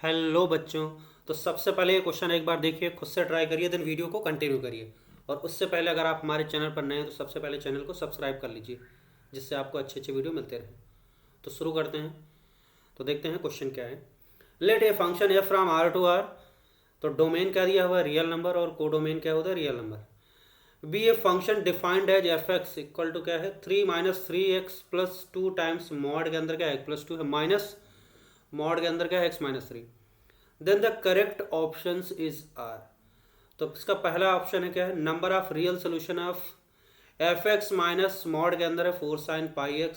Hello बच्चों। तो सबसे पहले ये क्वेश्चन एक बार देखिए, खुद से ट्राई करिए, देन वीडियो को कंटिन्यू करिए। और उससे पहले अगर आप हमारे चैनल पर नए हैं तो सबसे पहले चैनल को सब्सक्राइब कर लीजिए, जिससे आपको अच्छे अच्छे वीडियो मिलते रहें। तो शुरू करते हैं। तो देखते हैं क्वेश्चन क्या है। Let a function f from R to R. तो डोमेन क्या दिया हुआ है, रियल नंबर, और कोडोमेन क्या होता है, real number. Be a function defined as f x equal to क्या है, 3 - 3x + 2 टाइम्स मॉड के अंदर क्या है +2 है, माइनस मॉड के अंदर क्या है x-3। Then the correct option is R. तो इसका पहला ऑप्शन है क्या है, number of real solution of f x minus mod के अंदर है 4 sin πx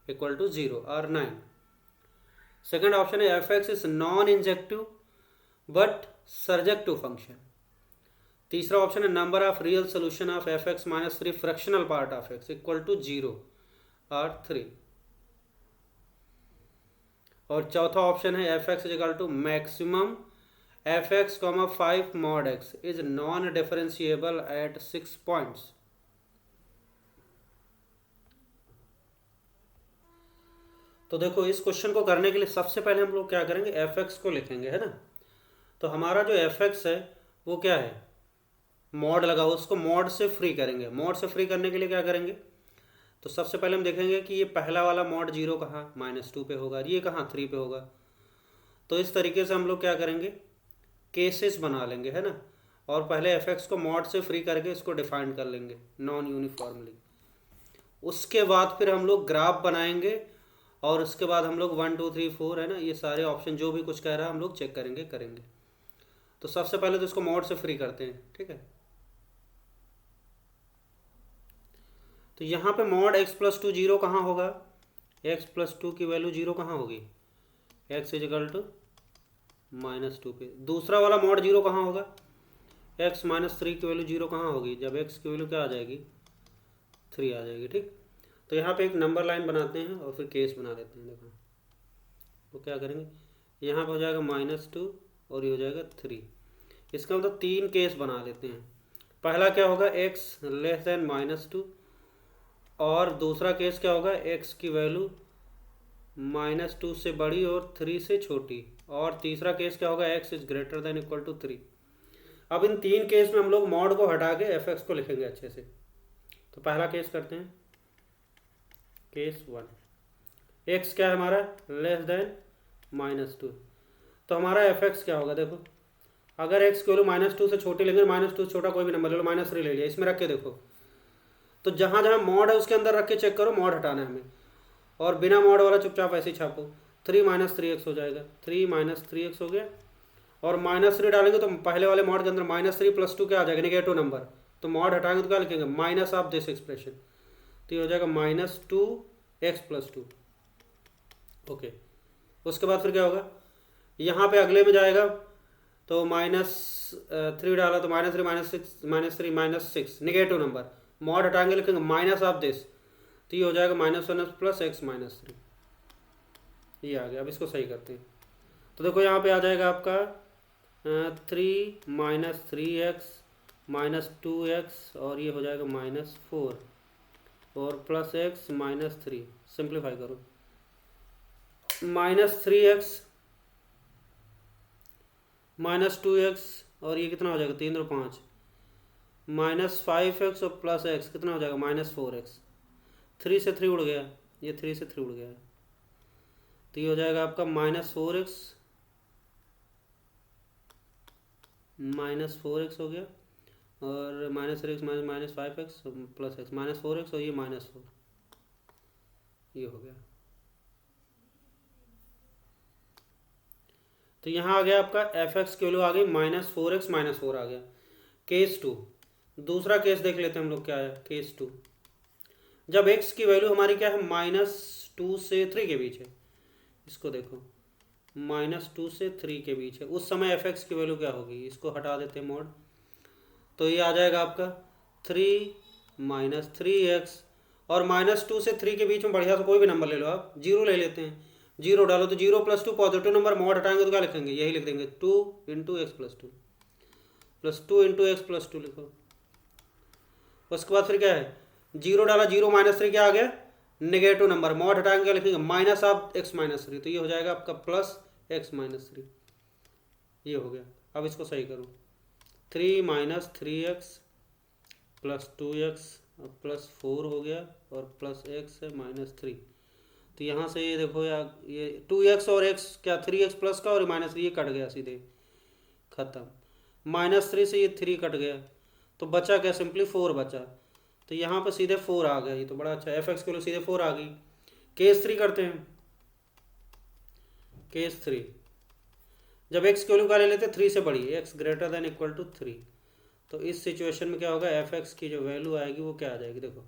इक्वल टू 0 और 9। सेकेंड ऑप्शन है f x is non injective but surjective function. तीसरा ऑप्शन है number of real solution of f x -3 fractional part of x equal to 0 और 3। और चौथा ऑप्शन है f x equal to maximum f x 5 mod x is non differentiable at 6 points. तो देखो, इस question को करने के लिए सबसे पहले हम लोग क्या करेंगे, एफ एक्स को लिखेंगे, है ना। तो हमारा जो एफ एक्स है वो क्या है, मॉड लगा हो, उसको मॉड से फ्री करेंगे। मॉड से फ्री करने के लिए क्या करेंगे, तो सबसे पहले हम देखेंगे कि ये पहला वाला मॉड 0 कहाँ -2 पे होगा, ये कहाँ 3 पे होगा। तो इस तरीके से हम लोग क्या करेंगे, केसेस बना लेंगे, है ना। और पहले एफ एक्स को मॉड से फ्री करके इसको डिफाइन कर लेंगे नॉन यूनिफॉर्मली। उसके बाद फिर हम लोग ग्राफ बनाएंगे, और उसके बाद हम लोग 1 2 3 4 है ना, ये सारे ऑप्शन जो भी कुछ कह रहा है हम लोग चेक करेंगे। तो सबसे पहले तो इसको मॉड से फ्री करते हैं, ठीक है। तो यहाँ पे मॉड x+2 0 कहाँ होगा, x+2 की वैल्यू 0 कहाँ होगी, x = -2 पे। दूसरा वाला मॉड 0 कहाँ होगा, x-3 की वैल्यू 0 कहाँ होगी, जब x की वैल्यू क्या आ जाएगी, 3 आ जाएगी, ठीक। तो यहाँ पे एक नंबर लाइन बनाते हैं और फिर केस बना लेते हैं। देखो तो क्या करेंगे, यहाँ पे हो जाएगा -2 और ये हो जाएगा 3। इसका मतलब 3 केस बना लेते हैं। पहला क्या होगा, x <−2, और दूसरा केस क्या होगा, x की वैल्यू -2 से बड़ी और 3 से छोटी, और तीसरा केस क्या होगा, x > 3। अब इन 3 केस में हम लोग मॉड को हटा के एफ एक्स को लिखेंगे अच्छे से। तो पहला केस करते हैं, केस 1। x क्या है हमारा, <−2। तो हमारा एफ एक्स क्या होगा, देखो अगर x की वैल्यू -2 से छोटी लेंगे, -2 से छोटा कोई भी नंबर ले लो, -3 ले लिया, इसमें रख के देखो। तो जहाँ जहाँ मॉड है उसके अंदर रख के चेक करो, मॉड हटाना है हमें। और बिना मॉड वाला चुपचाप ऐसे ही छापो, 3 - 3x हो जाएगा, 3 - 3x हो गया। और -3 डालेंगे तो पहले वाले मॉड के अंदर -3 + 2 क्या आ जाएगा, नेगेटिव नंबर। तो मॉड हटाएंगे तो क्या लिखेंगे, माइनस ऑफ दिस एक्सप्रेशन। तो ये हो जाएगा -2x+2। ओके, उसके बाद फिर क्या होगा, यहाँ पे अगले में जाएगा तो -3 डाला तो -3 -3 -6 नेगेटिव नंबर। मॉड हटाएंगे लिखेंगे माइनस ऑफ दिस, तो ये हो जाएगा -1 + x -3। ये आ गया। अब इसको सही करते हैं। तो देखो यहाँ पे आ जाएगा आपका 3 - 3x -2x, और ये हो जाएगा -4 और +x -3। सिंप्लीफाई करो, -3x -2x, और ये कितना हो जाएगा, 3 और 5, -5x और +x कितना हो जाएगा, -4x। 3 से 3 उड़ गया, ये 3 से 3 उड़ गया। तो ये हो जाएगा आपका -4x हो गया, और -3x -5x +x -4x, और ये -4, ये हो गया। तो यहाँ आ गया आपका एफ एक्स की वैल्यू आ गई -4x -4 आ गया। केस 2, दूसरा केस देख लेते हैं हम लोग क्या है। केस 2, जब x की वैल्यू हमारी क्या है, -2 से 3 के बीच है। इसको देखो, -2 से 3 के बीच है, उस समय एफ एक्स की वैल्यू क्या होगी, इसको हटा देते हैं मॉड। तो ये आ जाएगा आपका 3 - 3x, और -2 से 3 के बीच में बढ़िया से कोई भी नंबर ले लो, आप 0 ले लेते हैं। 0 डालो तो 0 + 2 पॉजिटिव नंबर, मॉड हटाएंगे तो क्या लिखेंगे, यही लिख देंगे 2 × x+2 +2 × x+2 लिखो। उसके बाद फिर क्या है, 0 डाला, 0 -3 क्या आ गया, नेगेटिव नंबर, मॉड हटाएंगे क्या लिखेंगे, -(x - 3). तो ये हो जाएगा आपका +x - 3। ये हो गया। अब इसको सही करो, 3 minus 3x plus 2x plus 4 हो गया और प्लस x है माइनस 3। तो यहाँ से ये देखो यार, ये 2x और x क्या 3x प्लस का और माइनस ये कट गया सीधे, ख़त्म। -3 से ये 3 कट गया, तो बचा क्या, सिंपली 4 बचा। तो यहाँ पे सीधे 4 आ गया, ये तो बड़ा अच्छा, fx के लिए सीधे 4 आ गई। केस 3 करते हैं। केस 3, जब x की वैल्यू का ले लेते 3 से बड़ी, x greater than equal to 3, तो इस सिचुएशन में क्या होगा, fx की जो वैल्यू आएगी वो क्या आ जाएगी, देखो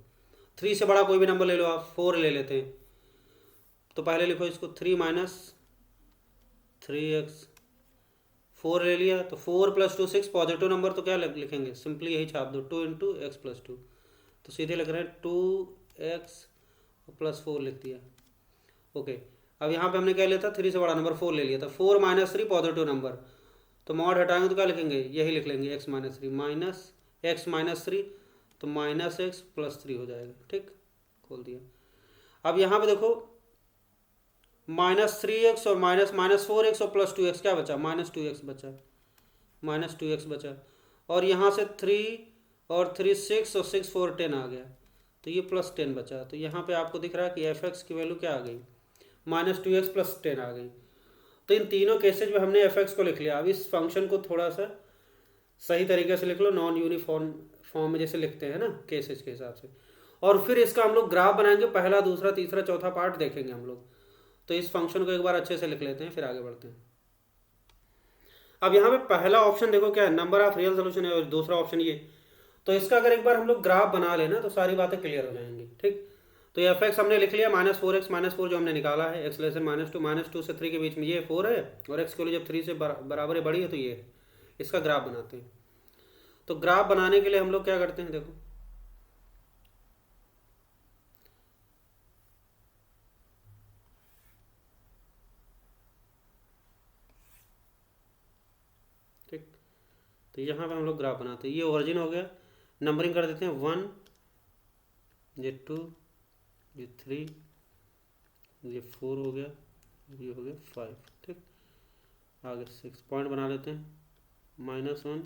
3 से बड़ा कोई भी नंबर ले लो आप, 4 ले लेते हैं। तो पहले लिखो इसको 3 माइनस 3x, 4 ले लिया, तो 4 प्लस 2 6, पॉजिटिव नंबर तो क्या लिखेंगे, सिंपली यही छाप दो, 2 इंटू एक्स प्लस 2, तो सीधे लिख रहे हैं 2x प्लस 4 लिख दिया। ओके, अब यहाँ पे हमने क्या लिया था, 3 से बड़ा नंबर 4 ले लिया था, 4 माइनस 3 पॉजिटिव नंबर, तो मॉड हटाएंगे तो क्या लिखेंगे, यही लिख लेंगे x minus 3, minus x minus 3, तो माइनस एक्स प्लस 3 हो जाएगा। ठीक, खोल दिया। अब यहाँ पे देखो -3x और -4x और +2x क्या बचा, -2x बचा, -2x बचा, और यहाँ से 3 और 3 6 और 6 4 10 आ गया, तो ये +10 बचा। तो यहाँ पे आपको दिख रहा है कि fx की वैल्यू क्या आ गई, -2x + 10 आ गई। तो इन तीनों केसेज में हमने fx को लिख लिया। अब इस फंक्शन को थोड़ा सा सही तरीके से लिख लो, नॉन यूनिफॉर्म फॉर्म में जैसे लिखते हैं ना, केसेज के हिसाब से, और फिर इसका हम लोग ग्राफ बनाएंगे, पहला दूसरा तीसरा चौथा पार्ट देखेंगे हम लोग। तो इस फंक्शन को एक बार अच्छे से लिख लेते हैं, फिर आगे बढ़ते हैं। अब यहाँ पे पहला ऑप्शन देखो क्या है, नंबर ऑफ रियल सोल्यूशन है, और दूसरा ऑप्शन ये, तो इसका अगर एक बार हम लोग ग्राफ बना लेना तो सारी बातें क्लियर हो जाएंगी। ठीक, तो ये एफ एक्स हमने लिख लिया, -4x -4 जो हमने निकाला है, x लेसन -2 से 3 के बीच में ये 4 है, और x के लिए जब 3 से बराबर है बड़ी है तो ये है। इसका ग्राफ बनाते हैं। तो ग्राफ बनाने के लिए हम लोग क्या करते हैं, देखो ठीक, तो यहाँ पे हम लोग ग्राफ बनाते हैं। ये ओरिजिन हो गया, नंबरिंग कर देते हैं 1, ये 2, ये 3, ये 4 हो गया, ये हो गया 5। ठीक, आगे 6 पॉइंट बना लेते हैं, -1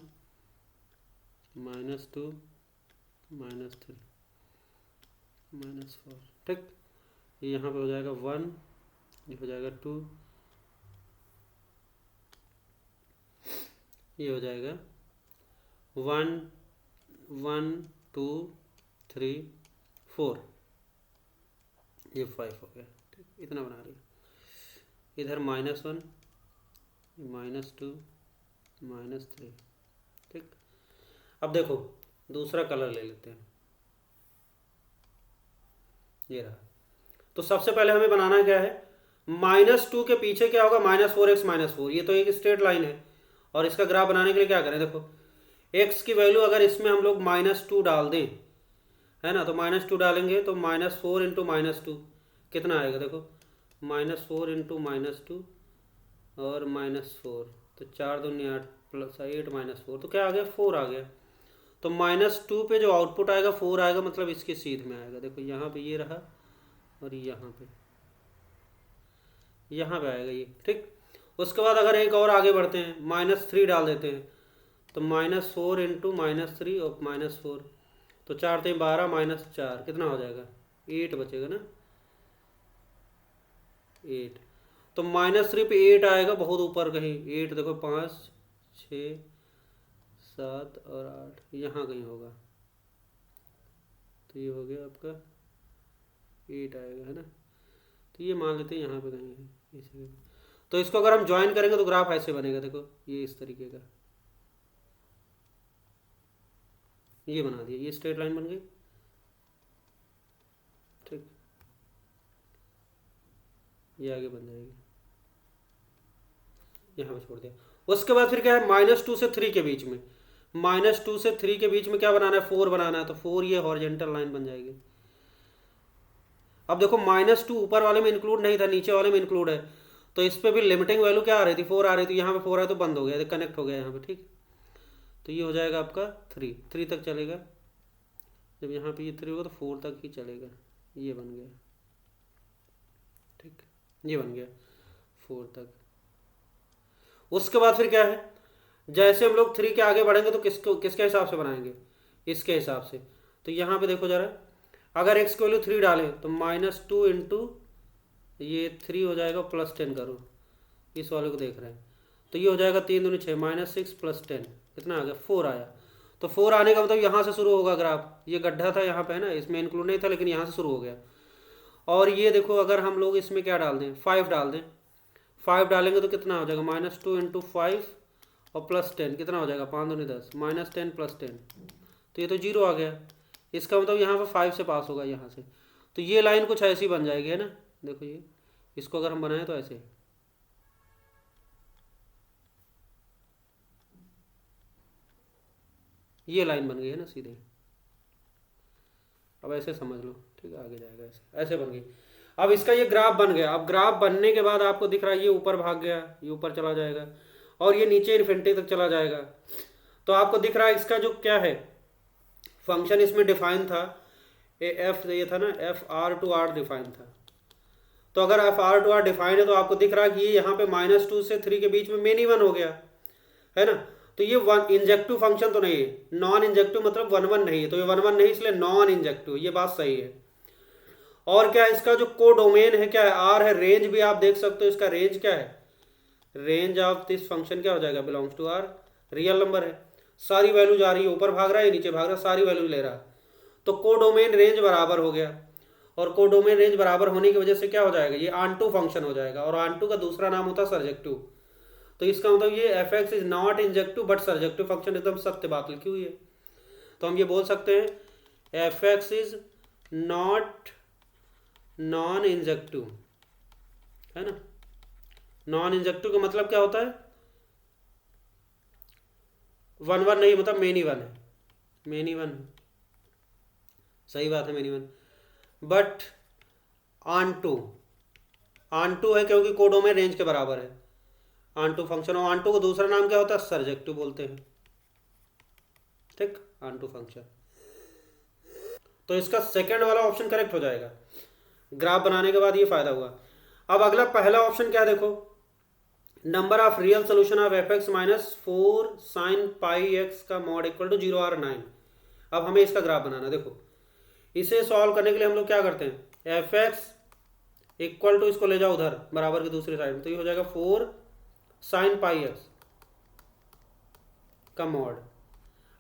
-2 -3 -4। ठीक, ये यहाँ पे हो जाएगा 1, ये हो जाएगा 2, ये हो जाएगा 1 1 2 3 4, ये 5 हो गया। ठीक, इतना बना लिया। इधर -1 -2 -3। ठीक, अब देखो दूसरा कलर ले लेते हैं, ये रहा। तो सबसे पहले हमें बनाना क्या है, -2 के पीछे क्या होगा, -4x -4, ये तो एक स्ट्रेट लाइन है। और इसका ग्राफ बनाने के लिए क्या करें, देखो x की वैल्यू अगर इसमें हम लोग -2 डाल दें, है ना, तो -2 डालेंगे तो -4 इंटू -2 कितना आएगा, देखो -4 इंटू -2 और -4, तो 4 दूनी 8 + 8 -4, तो क्या आ गया, 4 आ गया। तो -2 पे जो आउटपुट आएगा 4 आएगा, मतलब इसके सीध में आएगा। देखो यहाँ पे ये रहा और यहाँ पे आएगा ये। ठीक, उसके बाद अगर एक और आगे बढ़ते हैं, -3 डाल देते हैं, तो -4 इंटू -3 और -4, तो 4 3 12 -4 कितना हो जाएगा, 8 बचेगा ना, 8। तो -3 पे 8 आएगा बहुत ऊपर कहीं, 8 देखो 5 6 7 और 8 यहाँ कहीं होगा, तो ये हो गया आपका 8 आएगा, है ना। तो ये मान लेते हैं यहाँ पे कहीं है इसी। तो इसको अगर हम ज्वाइन करेंगे तो ग्राफ ऐसे बनेगा, देखो ये इस तरीके का, ये बना दिया, ये स्ट्रेट लाइन बन गई। ठीक, ये आगे बन जाएगी, यहाँ पे छोड़ दिया। उसके बाद फिर क्या है, -2 से 3 के बीच में, -2 से 3 के बीच में क्या बनाना है, 4 बनाना है, तो 4 ये हॉरिजेंटल लाइन बन जाएगी। अब देखो -2 ऊपर वाले में इंक्लूड नहीं था, नीचे वाले में इंक्लूड है, तो इस पर भी लिमिटिंग वैल्यू क्या आ रही थी, 4 आ रही थी, यहाँ पे 4 है तो बंद हो गया, कनेक्ट हो गया यहाँ पे। ठीक, तो ये हो जाएगा आपका 3 तक चलेगा, जब यहाँ पे ये 3 होगा तो 4 तक ही चलेगा, ये बन गया। ठीक, ये बन गया 4 तक। उसके बाद फिर क्या है, जैसे हम लोग 3 के आगे बढ़ेंगे तो किसके हिसाब से बनाएंगे, इसके हिसाब से। तो यहाँ पे देखो जरा, अगर x की वैल्यू 3 डालें तो -2 इंटू ये 3 हो जाएगा +10 करो, इस वाले को देख रहे हैं, तो ये हो जाएगा 3 दूनी 6 -6 +10 कितना आ गया 4 आया। तो 4 आने का मतलब यहाँ से शुरू होगा ग्राफ, ये गड्ढा था यहाँ पे है ना, इसमें इंक्लूड नहीं था लेकिन यहाँ से शुरू हो गया। और ये देखो अगर हम लोग इसमें क्या डाल दें, 5 डाल दें, 5 डालेंगे तो कितना हो जाएगा -2 इंटू 5 और +10 कितना हो जाएगा 5 दूनी 10 -10 +10, तो ये तो 0 आ गया। इसका मतलब यहाँ पर 5 से पास होगा यहाँ से, तो ये लाइन कुछ ऐसी बन जाएगी है ना। देखो ये, इसको अगर हम बनाएं तो ऐसे, ये लाइन बन गई है ना सीधे। अब ऐसे समझ लो, ठीक है, आगे जाएगा ऐसे, ऐसे बन गई। अब इसका ये ग्राफ बन गया। अब ग्राफ बनने के बाद आपको दिख रहा है ये ऊपर भाग गया, ये ऊपर चला जाएगा और ये नीचे इन्फिनिटी तक चला जाएगा। तो आपको दिख रहा है इसका जो क्या है फंक्शन इसमें डिफाइन था, ये था ना FR डिफाइन था। तो अगर FR डिफाइन है तो आपको दिख रहा है कि ये यहाँ पे -2 से 3 के बीच में मेनी वन हो गया है ना। तो ये वन इंजेक्टिव फंक्शन तो नहीं है, नॉन इंजेक्टिव मतलब 1 1 नहीं है, तो ये 1 1 नहीं इसलिए नॉन इंजेक्टिव, ये बात सही है। और क्या इसका जो कोडोमेन है क्या है, आर है, रेंज भी आप देख सकते हो, इसका रेंज क्या है, रेंज ऑफ दिस फंक्शन क्या हो जाएगा, belongs to R, real number है, सारी वैल्यू जा रही है, ऊपर भाग रहा है नीचे भाग रहा है, सारी वैल्यू ले रहा है, तो कोडोमेन रेंज बराबर हो गया। और कोडोमेन रेंज बराबर होने की वजह से क्या हो जाएगा, ये ऑनटू फंक्शन हो जाएगा, और ऑनटू का दूसरा नाम होता है सर्जेक्टिव। तो इसका मतलब ये f(x) is not injective but surjective function, एकदम सत्य बात लिखी हुई है। तो हम ये बोल सकते हैं f(x) is not non injective, है ना। नॉन इंजेक्टिव का मतलब क्या होता है, 1 1 नहीं, मतलब मेनी वन है, मेनी वन, सही बात है, many one, but onto, onto है क्योंकि कोडोमेन रेंज के बराबर है ऑनटू फंक्शन, और ऑनटू को दूसरा नाम क्या होता है, सर्जेक्टिव बोलते हैं, ठीक, ऑनटू फंक्शन। तो इसका सेकंड वाला ऑप्शन करेक्ट हो जाएगा। ग्राफ बनाने के बाद ये फायदा हुआ। अब अगला पहला ऑप्शन क्या है देखो, number of real solution of f(x) -4 sin πx का मॉड इक्वल टू 0 और 9। अब हमें इसका ग्राफ बनाना, देखो इसे सॉल्व करने के लिए हम लोग क्या करते हैं, f(x) इक्वल टू, इसको ले जाओ उधर बराबर की दूसरी साइड में, तो ये हो जाएगा 4 sin πx का मॉड।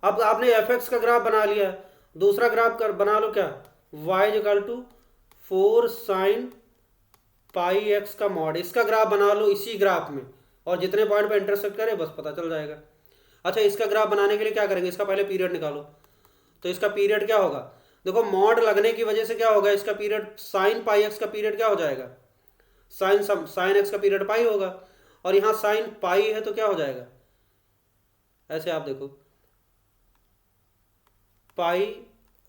अब आपने f(x) का ग्राफ बना लिया, दूसरा ग्राफ कर बना लो क्या, y equal to 4 sin πx का मॉड, इसका ग्राफ बना लो इसी ग्राफ में, और जितने पॉइंट पे इंटरसेक्ट करे बस पता चल जाएगा। अच्छा, इसका ग्राफ बनाने के लिए क्या करेंगे, इसका पहले पीरियड निकालो। तो इसका पीरियड क्या होगा, देखो मॉड लगने की वजह से क्या होगा, इसका पीरियड sin πx का पीरियड क्या हो जाएगा, sin x का पीरियड पाई होगा, और यहाँ sin पाई है तो क्या हो जाएगा, ऐसे आप देखो पाई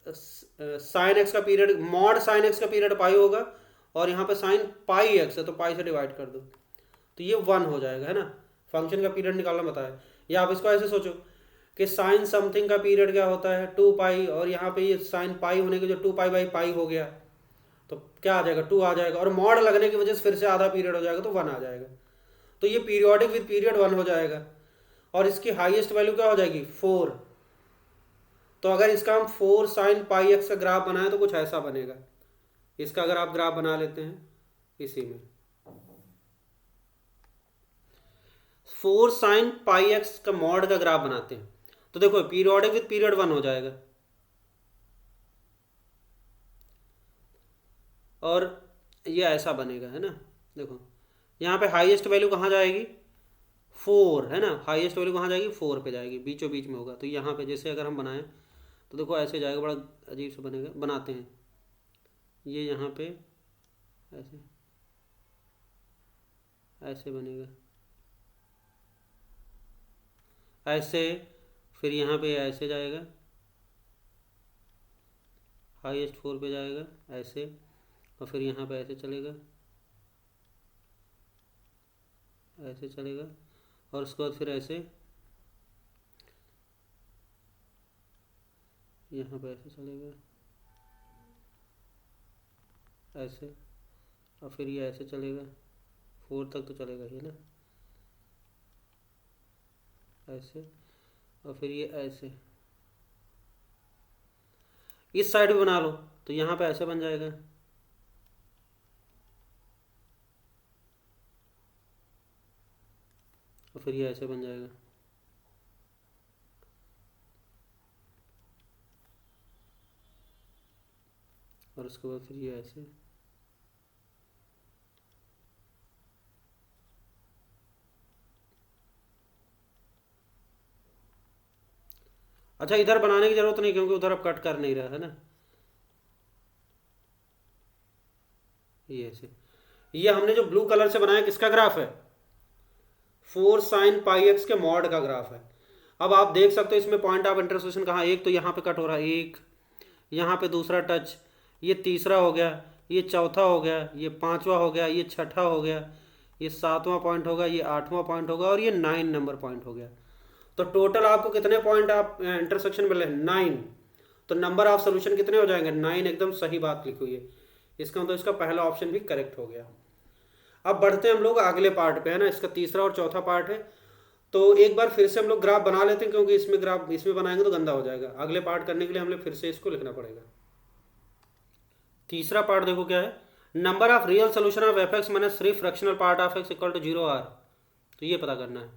sin x का पीरियड, मॉड sin x का पीरियड पाई होगा, और यहाँ पे sin पाई x है तो पाई से डिवाइड कर दो, तो ये 1 हो जाएगा, है ना। फंक्शन का पीरियड निकालना बताया, या आप इसको ऐसे सोचो कि साइन समथिंग का पीरियड क्या होता है 2 पाई, और यहाँ पे ये साइन पाई होने के जो 2 पाई बाई पाई हो गया तो क्या आ जाएगा 2 आ जाएगा, और मॉड लगने की वजह से फिर से आधा पीरियड हो जाएगा तो 1 आ जाएगा, तो ये पीरियोडिक विद पीरियड 1 हो जाएगा। और इसकी हाईएस्ट वैल्यू क्या हो जाएगी 4। तो अगर इसका हम 4 sin πx का ग्राफ बनाए तो कुछ ऐसा बनेगा। इसका अगर आप ग्राफ बना लेते हैं इसी में 4 sin πx का मॉड का ग्राफ बनाते हैं तो देखो पीरियोडिक विद पीरियड 1 हो जाएगा, और ये ऐसा बनेगा, है ना। देखो यहाँ पे हाईएस्ट वैल्यू कहाँ जाएगी 4, है ना, हाईएस्ट वैल्यू कहाँ जाएगी 4 पे जाएगी, बीचों बीच में होगा। तो यहाँ पे जैसे अगर हम बनाएं तो देखो ऐसे जाएगा, बड़ा अजीब से बनेगा, बनाते हैं ये यहाँ पे ऐसे ऐसे बनेगा ऐसे, फिर यहाँ पे ऐसे जाएगा, हाईएस्ट 4 पे जाएगा ऐसे, और फिर यहाँ पे ऐसे चलेगा, ऐसे चलेगा, और उसके बाद फिर ऐसे यहाँ पे ऐसे चलेगा ऐसे, और फिर ये ऐसे चलेगा 4 तक तो चलेगा ही ना, ऐसे, और फिर ये ऐसे इस साइड भी बना लो, तो यहाँ पे ऐसे बन जाएगा, और फिर ये ऐसे बन जाएगा। और उसके बाद फिर ये ऐसे। अच्छा, इधर बनाने की जरूरत नहीं क्योंकि उधर अब कट कर नहीं रहा है ना, ये ऐसे। ये हमने जो ब्लू कलर से बनाया किसका ग्राफ है? 4 sin πx के मॉड का ग्राफ है। अब आप देख सकते हो इसमें पॉइंट ऑफ इंटरसेक्शन कहाँ, एक तो यहाँ पे कट हो रहा है, एक यहाँ पे दूसरा टच, ये तीसरा हो गया, ये चौथा हो गया, ये पांचवा हो गया, ये छठा हो गया, ये सातवां पॉइंट होगा, ये आठवां पॉइंट होगा, और ये 9 नंबर पॉइंट हो गया। तो टोटल आपको कितने पॉइंट आप इंटरसेक्शन मिले? 9। तो नंबर ऑफ सोल्यूशन कितने हो जाएंगे? 9। एकदम सही बात लिखी हुई है, इसका मतलब इसका पहला ऑप्शन भी करेक्ट हो गया। अब बढ़ते हैं हम लोग अगले पार्ट पे, है ना, इसका तीसरा और चौथा पार्ट है। तो एक बार फिर से हम लोग ग्राफ बना लेते हैं क्योंकि इसमें ग्राफ इसमें बनाएंगे तो गंदा हो जाएगा। अगले पार्ट करने के लिए हमें फिर से इसको लिखना पड़ेगा। तीसरा पार्ट देखो क्या है, number of real solution of f x minus 3 fractional part of x equal to 0 R. तो ये पता करना है।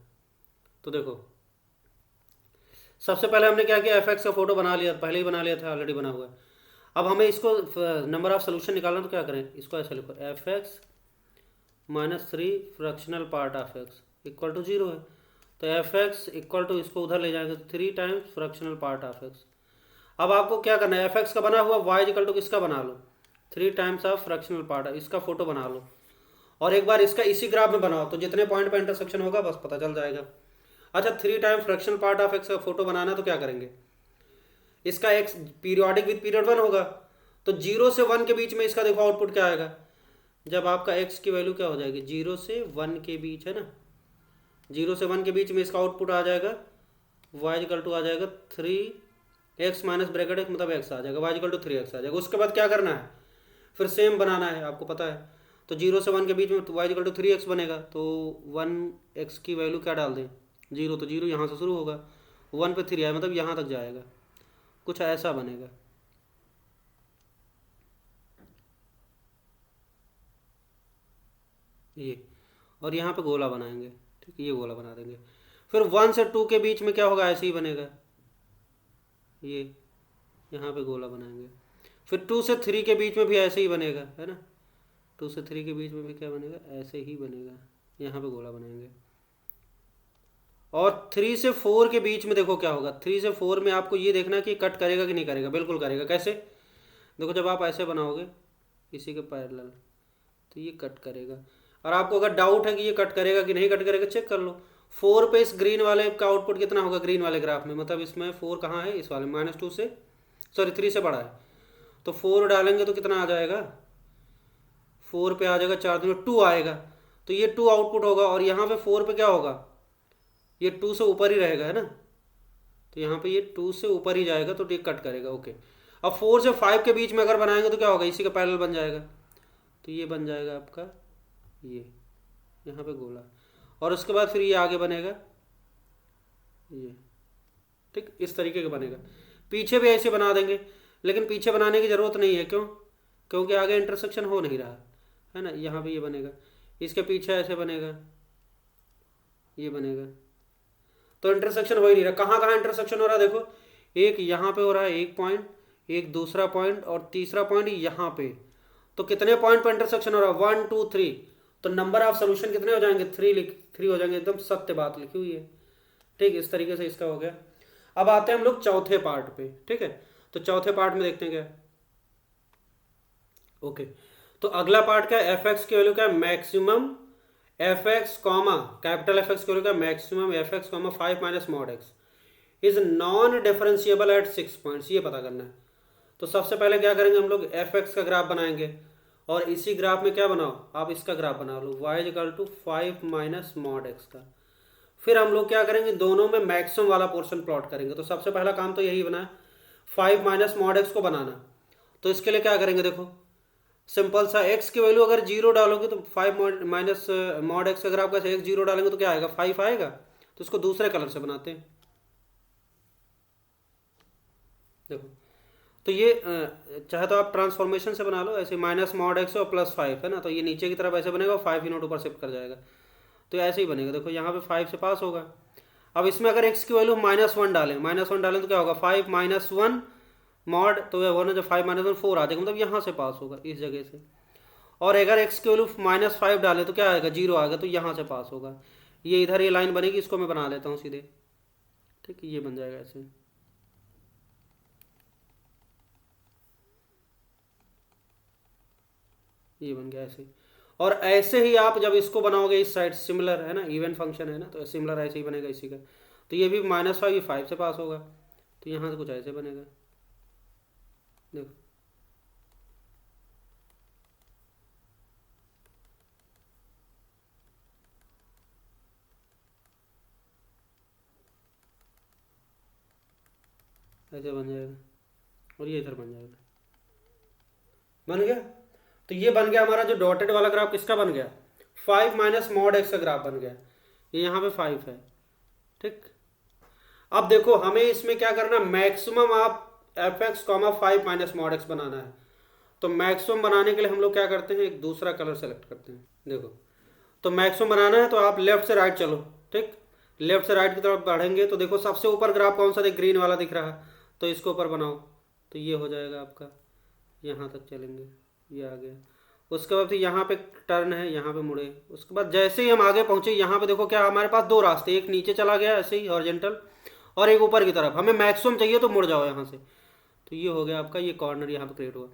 तो देखो सबसे पहले हमने क्या किया, एफ एक्स का फोटो बना लिया, पहले ही बना लिया था, ऑलरेडी बना हुआ है। अब हमें इसको नंबर ऑफ सोल्यूशन निकालना, तो क्या करें, इसको ऐसे लिखो, f x minus 3 fractional part of x equal to 0 है। तो एफ एक्स इक्वल टू, इसको उधर ले जाएंगे, 3 times fractional part of x. अब आपको क्या करना है, एफ एक्स का बना हुआ वाई इक्वल टू किसका बना लो, 3 टाइम्स ऑफ फ्रैक्शनल पार्ट, इसका फोटो बना लो, और एक बार इसका इसी ग्राफ में बनाओ, तो जितने पॉइंट पर इंटरसेक्शन होगा बस पता चल जाएगा। अच्छा, 3 times fractional part of x का फोटो बनाना, तो क्या करेंगे, इसका एक्स पीरियोडिक विद पीरियड 1 होगा, तो 0 से 1 के बीच में इसका देखो आउटपुट क्या आएगा, जब आपका एक्स की वैल्यू क्या हो जाएगी, 0 से 1 के बीच, है ना, 0 से 1 के बीच में इसका आउटपुट आ जाएगा वाई इक्वल टू आ जाएगा 3x माइनस ब्रैकेट एक्स, मतलब एक्स आ जाएगा, वाई इक्वल टू 3x आ जाएगा। उसके बाद क्या करना है, फिर सेम बनाना है, आपको पता है। तो 0 से 1 के बीच में वाई इक्वल टू 3x बनेगा, तो 1x की वैल्यू क्या डाल दें, 0, तो 0 यहाँ से शुरू होगा, 1 पे 3 आया, मतलब यहाँ तक जाएगा, कुछ ऐसा बनेगा। ये, और यहाँ पे गोला बनाएंगे, ठीक है, ये गोला बना देंगे। फिर 1 से 2 के बीच में क्या होगा, ऐसे ही बनेगा, ये यहाँ पे गोला बनाएंगे। फिर 2 से 3 के बीच में भी ऐसे ही बनेगा, है ना, 2 से 3 के बीच में भी क्या बनेगा, ऐसे ही बनेगा, यहाँ पे गोला बनाएंगे। और 3 से 4 के बीच में देखो क्या होगा, 3 से 4 में आपको ये देखना कि कट करेगा कि नहीं करेगा, बिल्कुल करेगा। कैसे, देखो जब आप ऐसे बनाओगे इसी के पैरेलल, तो ये कट करेगा। और आपको अगर डाउट है कि ये कट करेगा कि नहीं कट करेगा, चेक कर लो। 4 पे इस ग्रीन वाले का आउटपुट कितना होगा, ग्रीन वाले ग्राफ में, मतलब इसमें 4 कहाँ है, इस वाले -2 से, सॉरी 3 से बड़ा है, तो 4 डालेंगे तो कितना आ जाएगा, 4 पे आ जाएगा 4 दूनी 2 आएगा, तो ये 2 आउटपुट होगा। और यहाँ पे 4 पे क्या होगा, ये 2 से ऊपर ही रहेगा, है ना, तो यहाँ पे ये 2 से ऊपर ही जाएगा, तो ये कट करेगा। ओके, अब 4 से 5 के बीच में अगर बनाएंगे तो क्या होगा, इसी का पैरेलल बन जाएगा, तो ये बन जाएगा आपका ये यहाँ पे गोला, और उसके बाद फिर ये आगे बनेगा ये, ठीक, इस तरीके का बनेगा। पीछे भी ऐसे बना देंगे, लेकिन पीछे बनाने की ज़रूरत नहीं है, क्यों, क्योंकि आगे इंटरसेक्शन हो नहीं रहा है ना। यहाँ पे ये बनेगा, इसके पीछे ऐसे बनेगा, ये बनेगा, तो इंटरसेक्शन हो ही नहीं रहा। कहाँ कहाँ इंटरसेक्शन हो रहा है, देखो, एक यहाँ पे हो रहा है, एक पॉइंट, एक दूसरा पॉइंट, और तीसरा पॉइंट यहाँ पे। तो कितने पॉइंट पर इंटरसेक्शन हो रहा है, 1 2 3, तो नंबर ऑफ सोल्यूशन कितने हो जाएंगे, 3 हो जाएंगे, एकदम सत्य बात लिखी हुई है, ठीक, इस तरीके से इसका हो गया। अब आते हैं हम लोग चौथे पार्ट पे, ठीक है। तो चौथे पार्ट में देखते हैं क्या, ओके। तो अगला पार्ट क्या है, एफ एक्स की वैल्यू क्या है, maximum f x comma capital F x की वैल्यू क्या, maximum f x comma 5 minus mod x is non differentiable at 6 points, ये पता करना है। तो सबसे पहले क्या करेंगे, हम लोग एफ एक्स का ग्राफ बनाएंगे, और इसी ग्राफ में क्या बनाओ, आप इसका ग्राफ बना लो, y equal to 5 minus mod x का। फिर हम लोग क्या करेंगे, दोनों में मैक्सिमम वाला पोर्शन प्लॉट करेंगे। तो सबसे पहला काम तो यही बना है, 5 माइनस मॉड एक्स को बनाना। तो इसके लिए क्या करेंगे, देखो सिंपल सा, एक्स की वैल्यू अगर 0 डालोगे तो 5 माइनस मॉड एक्स, अगर आप कैसे x 0 डालेंगे तो क्या आएगा, 5 आएगा। तो तो इसको दूसरे कलर से बनाते हैं। देखो, तो ये चाहे तो आप ट्रांसफॉर्मेशन से बना लो ऐसे, माइनस मॉड एक्स और प्लस 5 है ना, तो ये नीचे की तरफ ऐसे बनेगा और 5 यूनिट ऊपर शिफ्ट कर जाएगा, तो ऐसे ही बनेगा। देखो यहाँ पे 5 से पास होगा। अब इसमें अगर x की वैल्यू -1 डालें, -1 डालें तो क्या होगा, 5 - 1 मॉड, तो यह होना, जब 5 - 1 4 आ जाएगा, मतलब यहाँ से पास होगा इस जगह से। और अगर x की वैल्यू -5 डालें तो क्या आएगा, 0 आएगा, तो यहाँ से पास होगा। ये इधर ये लाइन बनेगी, इसको मैं बना लेता हूँ सीधे, ठीक है, ये बन जाएगा ऐसे। ये बन गया ऐसे। और ऐसे ही आप जब इसको बनाओगे इस साइड, सिमिलर है ना, इवन फंक्शन है ना, तो सिमिलर ऐसे ही बनेगा इसी का। तो ये भी -5, ये 5 से पास होगा, तो यहाँ से कुछ ऐसे बनेगा। देखो, ऐसे बन जाएगा, और ये इधर बन जाएगा। बन गया। तो ये बन गया हमारा जो डॉटेड वाला ग्राफ, किसका बन गया, 5 - मॉड एक्स का ग्राफ बन गया। ये यहाँ पे 5 है, ठीक। अब देखो हमें इसमें क्या करना, मैक्सिमम आप fx, 5 - मॉड एक्स बनाना है। तो मैक्सिमम बनाने के लिए हम लोग क्या करते हैं, एक दूसरा कलर सेलेक्ट करते हैं। देखो, तो मैक्सिमम बनाना है तो आप लेफ्ट से राइट चलो, ठीक। लेफ्ट से राइट की तरफ बढ़ेंगे तो देखो सबसे ऊपर ग्राफ कौन सा, ग्रीन वाला दिख रहा है, तो इसको ऊपर बनाओ, तो ये हो जाएगा आपका। यहाँ तक चलेंगे, ये आ गया। उसके बाद फिर यहाँ पे टर्न है, यहाँ पे मुड़े। उसके बाद जैसे ही हम आगे पहुँचे, यहाँ पे देखो क्या हमारे पास 2 रास्ते, एक नीचे चला गया ऐसे ही हॉरिजॉन्टल, और एक ऊपर की तरफ। हमें मैक्सिमम चाहिए तो मुड़ जाओ यहाँ से, तो ये हो गया आपका, ये कॉर्नर यहाँ पे क्रिएट हुआ।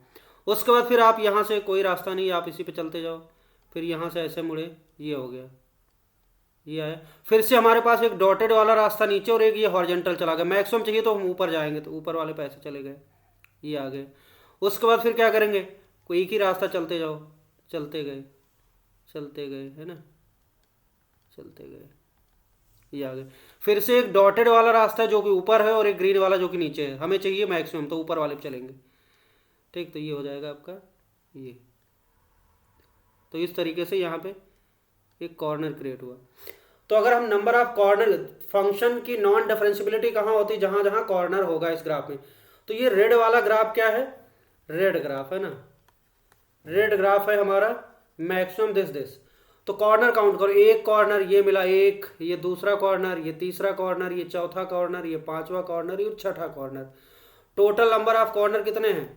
उसके बाद फिर आप यहाँ से कोई रास्ता नहीं, आप इसी पे चलते जाओ, फिर यहाँ से ऐसे मुड़े, ये हो गया, ये आया। फिर से हमारे पास एक डॉटेड वाला रास्ता नीचे और एक ये हॉरिजॉन्टल चला गया। मैक्सिमम चाहिए तो हम ऊपर जाएंगे, तो ऊपर वाले पे ऐसे चले गए, ये आ गए। उसके बाद फिर क्या करेंगे, कोई एक ही रास्ता चलते जाओ, चलते गए, चलते गए, है ना, चलते गए, ये आ गए। फिर से एक डॉटेड वाला रास्ता है जो कि ऊपर है, और एक ग्रीन वाला जो कि नीचे है। हमें चाहिए मैक्सिमम, तो ऊपर वाले पे चलेंगे, ठीक। तो ये हो जाएगा आपका ये। तो इस तरीके से यहाँ पे एक कॉर्नर क्रिएट हुआ। तो अगर हम नंबर ऑफ कॉर्नर, फंक्शन की नॉन डिफरेंशियबिलिटी कहाँ होती है, जहाँ जहाँ कॉर्नर होगा इस ग्राफ में। तो ये रेड वाला ग्राफ क्या है, रेड ग्राफ है ना, रेड ग्राफ है हमारा मैक्सिमम दिस। तो कॉर्नर काउंट करो, एक कॉर्नर ये मिला, एक, ये दूसरा कॉर्नर, ये तीसरा कॉर्नर, ये चौथा कॉर्नर, ये पांचवा कॉर्नर, ये छठा corner. Total number of corner कितने हैं,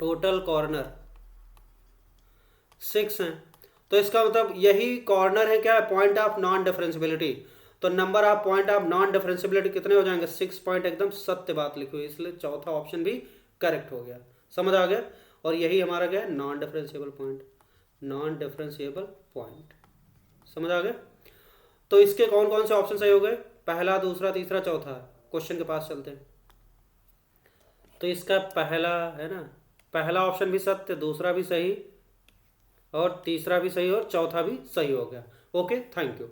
टोटल कॉर्नर 6 हैं। तो इसका मतलब यही कॉर्नर है क्या, पॉइंट ऑफ नॉन डिफरेंशियबिलिटी। तो number of point of non differentiability कितने हो जाएंगे, 6 पॉइंट। एकदम सत्य बात लिखी हुई, इसलिए चौथा ऑप्शन भी करेक्ट हो गया। समझ आ गया। और यही हमारा क्या है, non differentiable point, non differentiable point. समझ आ गया। तो इसके कौन कौन से ऑप्शन सही हो गए, पहला, दूसरा, तीसरा, चौथा। क्वेश्चन के पास चलते हैं। तो इसका पहला है ना, पहला ऑप्शन भी सत्य, दूसरा भी सही, और तीसरा भी सही, और चौथा भी सही हो गया। Okay, thank you.